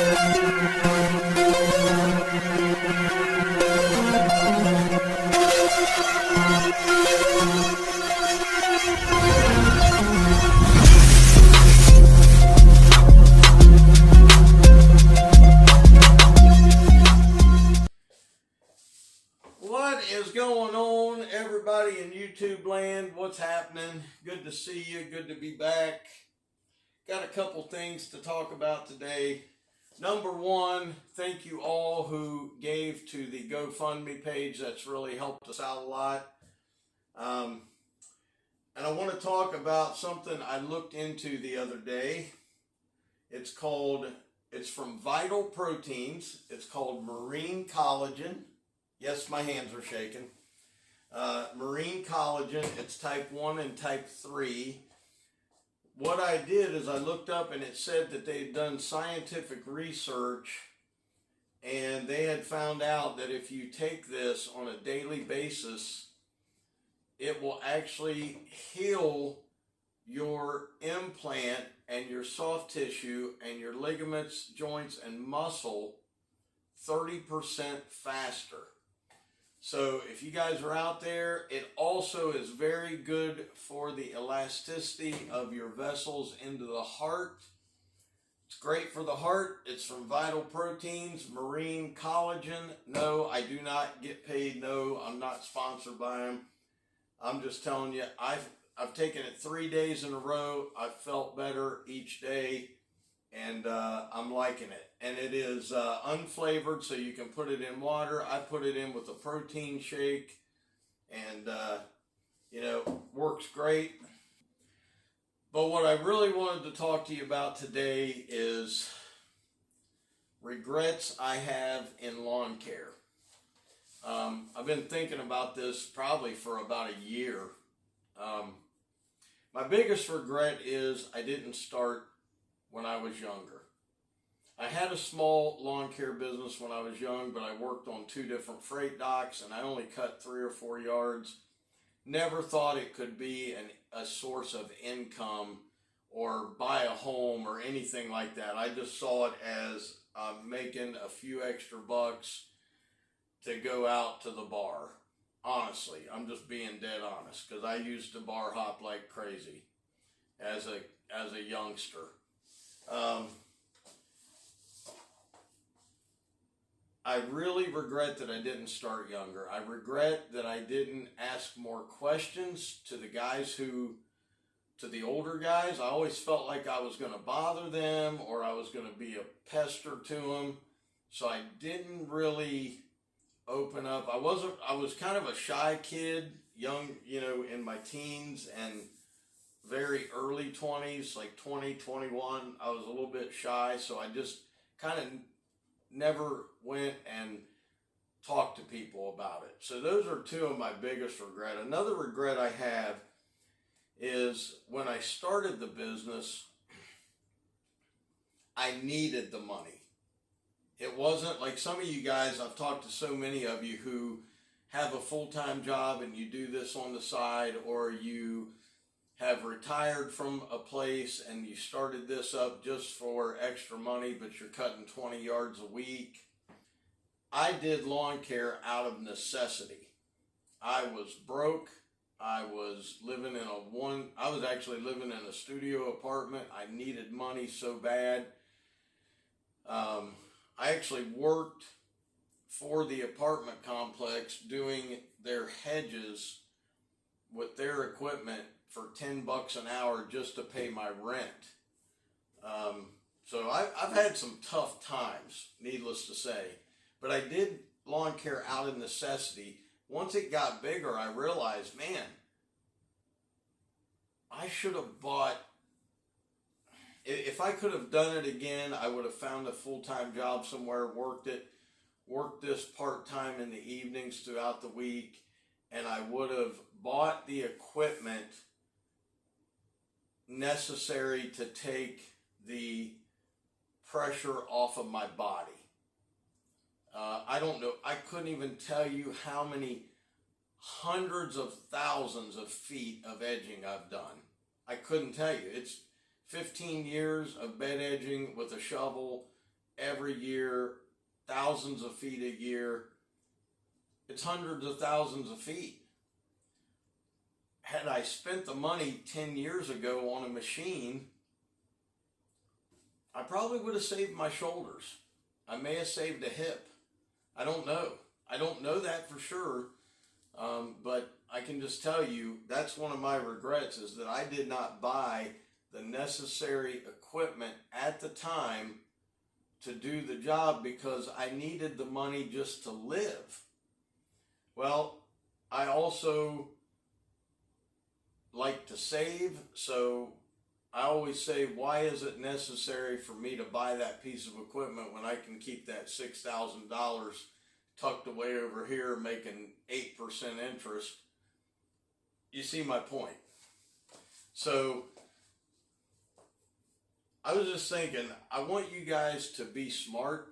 What is going on, everybody in YouTube land? What's happening? Good to see you. Good to be back. Got a couple things to talk about today. Number one, thank you all who gave to the GoFundMe page. That's really helped us out a lot. And I want to talk about something I looked into the other day. It's from Vital Proteins. It's called marine collagen. Yes, my hands are shaking. Marine collagen, it's type 1 and type 3. What I did is I looked up and it said that they'd done scientific research and they had found out that if you take this on a daily basis, it will actually heal your implant and your soft tissue and your ligaments, joints, and muscle 30% faster. So if you guys are out there, it also is very good for the elasticity of your vessels into the heart. It's great for the heart. It's from Vital Proteins, marine collagen. No, I do not get paid. No, I'm not sponsored by them. I'm just telling you, I've taken it 3 days in a row. I've felt better each day, and I'm liking it. And it is unflavored, so you can put it in water. I put it in with a protein shake, and works great. But what I really wanted to talk to you about today is regrets I have in lawn care. I've been thinking about this probably for about a year. My biggest regret is I didn't start when I was younger. I had a small lawn care business when I was young, but I worked on 2 different freight docks and I only cut 3 or 4 yards. Never thought it could be a source of income or buy a home or anything like that. I just saw it as making a few extra bucks to go out to the bar. Honestly, I'm just being dead honest, because I used to bar hop like crazy as a youngster. I really regret that I didn't start younger. I regret that I didn't ask more questions to the older guys. I always felt like I was going to bother them or I was going to be a pester to them. So I didn't really open up. I was kind of a shy kid, young, in my teens and very early 20s, like 20, 21. I was a little bit shy, so I just kind of never went and talked to people about it. So those are 2 of my biggest regret. Another regret I have is when I started the business, I needed the money. It wasn't like some of you guys, I've talked to so many of you who have a full-time job and you do this on the side, or you have retired from a place and you started this up just for extra money, but you're cutting 20 yards a week. I did lawn care out of necessity. I was broke. I was actually living in a studio apartment. I needed money so bad. I actually worked for the apartment complex doing their hedges with their equipment for $10 an hour just to pay my rent. So I've had some tough times, needless to say, but I did lawn care out of necessity. Once it got bigger, I realized, man, I should have bought, if I could have done it again, I would have found a full-time job somewhere, worked this part-time in the evenings throughout the week, and I would have bought the equipment necessary to take the pressure off of my body. I don't know, I couldn't even tell you how many hundreds of thousands of feet of edging I've done. I couldn't tell you. It's 15 years of bed edging with a shovel every year, thousands of feet a year. It's hundreds of thousands of feet. Had I spent the money 10 years ago on a machine, I probably would have saved my shoulders. I may have saved a hip. I don't know. I don't know that for sure. But I can just tell you, that's one of my regrets, is that I did not buy the necessary equipment at the time to do the job because I needed the money just to live. Well, I also like to save, so I always say, why is it necessary for me to buy that piece of equipment when I can keep that $6,000 tucked away over here making 8% interest? You see my point. So I was just thinking, I want you guys to be smart.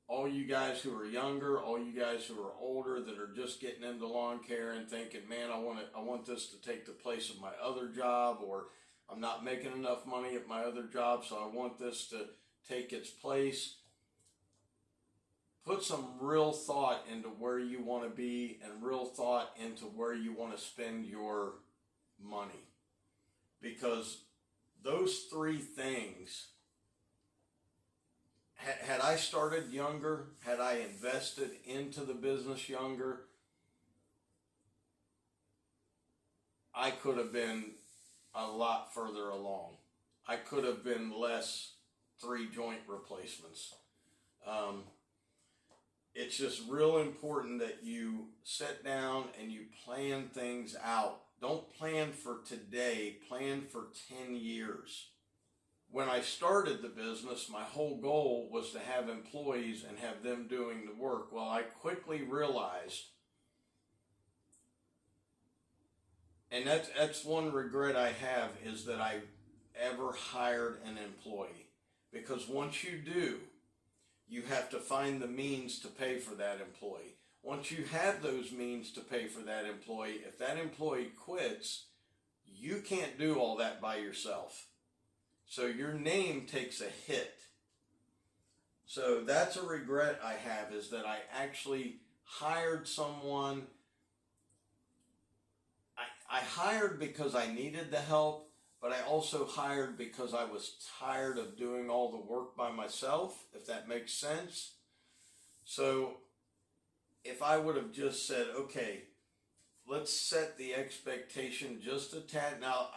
All you guys who are younger, all you guys who are older that are just getting into lawn care and thinking, man, I want this to take the place of my other job, or I'm not making enough money at my other job, so I want this to take its place. Put some real thought into where you want to be and real thought into where you want to spend your money. Because those three things, had I started younger, had I invested into the business younger, I could have been a lot further along. I could have been less 3 joint replacements. It's just real important that you sit down and you plan things out. Don't plan for today, plan for 10 years. When I started the business, my whole goal was to have employees and have them doing the work. Well, I quickly realized, and that's one regret I have, is that I ever hired an employee. Because once you do, you have to find the means to pay for that employee. Once you have those means to pay for that employee, if that employee quits, you can't do all that by yourself. So your name takes a hit. So that's a regret I have, is that I actually hired someone. I hired because I needed the help, but I also hired because I was tired of doing all the work by myself, if that makes sense. So if I would have just said, okay, let's set the expectation just a tad. Now,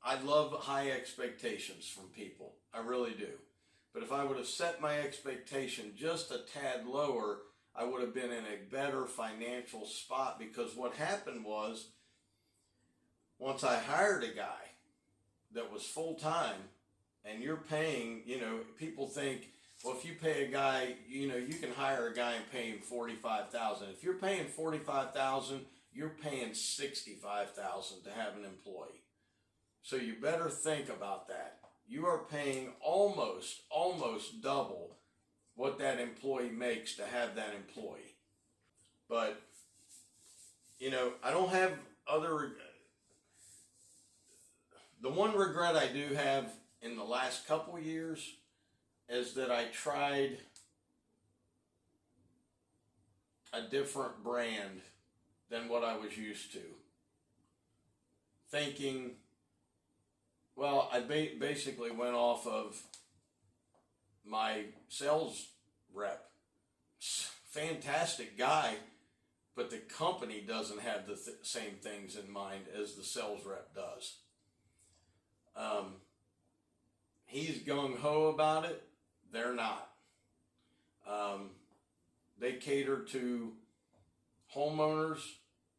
I love high expectations from people. I really do. But if I would have set my expectation just a tad lower, I would have been in a better financial spot, because what happened was, once I hired a guy that was full-time, and you're paying, people think, well, if you pay a guy, you can hire a guy and pay him $45,000. If you're paying $45,000, you're paying $65,000 to have an employee. So you better think about that. You are paying almost double what that employee makes to have that employee. But, I don't have other. The one regret I do have in the last couple years is that I tried a different brand than what I was used to. Thinking, well, I basically went off of my sales rep. Fantastic guy, but the company doesn't have the same things in mind as the sales rep does. He's gung-ho about it. They're not. They cater to homeowners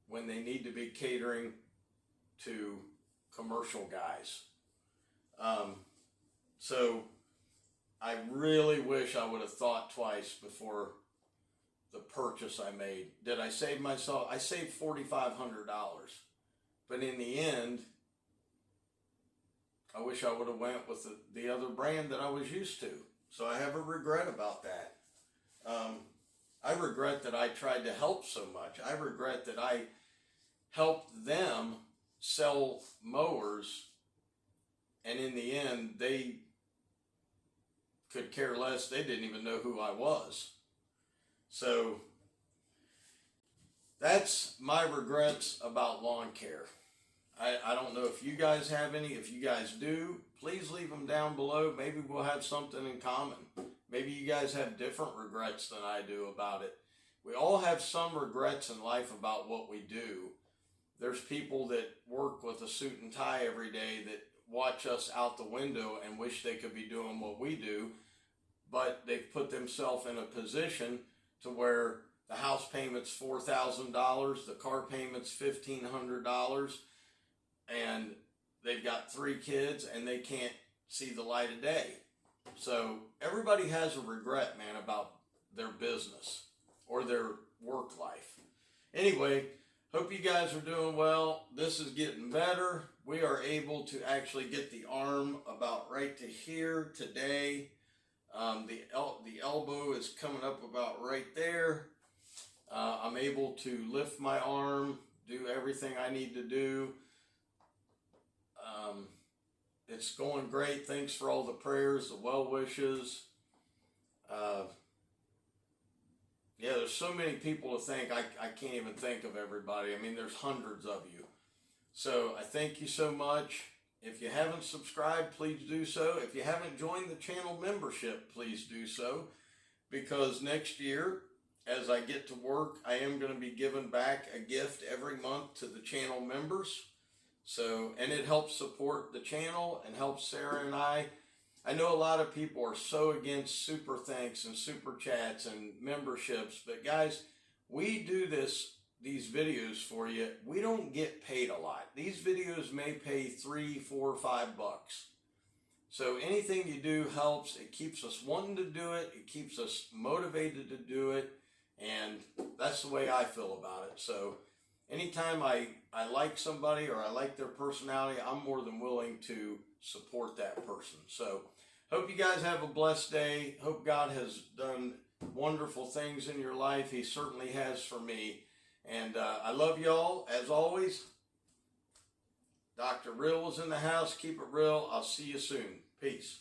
when they need to be catering to commercial guys. So I really wish I would have thought twice before the purchase I made. Did I save myself? I saved $4,500. But in the end, I wish I would have went with the other brand that I was used to. So I have a regret about that. I regret that I tried to help so much. I regret that I helped them sell mowers, and in the end, they could care less. They didn't even know who I was. So that's my regrets about lawn care. I don't know if you guys have any. If you guys do, please leave them down below. Maybe we'll have something in common. Maybe you guys have different regrets than I do about it. We all have some regrets in life about what we do. There's people that work with a suit and tie every day that watch us out the window and wish they could be doing what we do, but they've put themselves in a position to where the house payment's $4,000, the car payment's $1,500, and they've got 3 kids and they can't see the light of day. So everybody has a regret, man, about their business or their work life. Anyway, hope you guys are doing well. This is getting better. We are able to actually get the arm about right to here today. The elbow is coming up about right there. I'm able to lift my arm, do everything I need to do. It's going great. Thanks for all the prayers, the well wishes. Yeah, there's so many people to thank. I can't even think of everybody. I mean, there's hundreds of you. So I thank you so much. If you haven't subscribed, please do so. If you haven't joined the channel membership, please do so. Because next year, as I get to work, I am going to be giving back a gift every month to the channel members. So, and it helps support the channel and helps Sarah and I. I know a lot of people are so against super thanks and super chats and memberships, but guys, we do these videos for you. We don't get paid a lot. These videos may pay $3, $4, $5. So anything you do helps. It keeps us wanting to do it. It keeps us motivated to do it. And that's the way I feel about it. So anytime I like somebody or I like their personality, I'm more than willing to support that person. So hope you guys have a blessed day. Hope God has done wonderful things in your life. He certainly has for me. And I love y'all. As always, Dr. Real was in the house. Keep it real. I'll see you soon. Peace.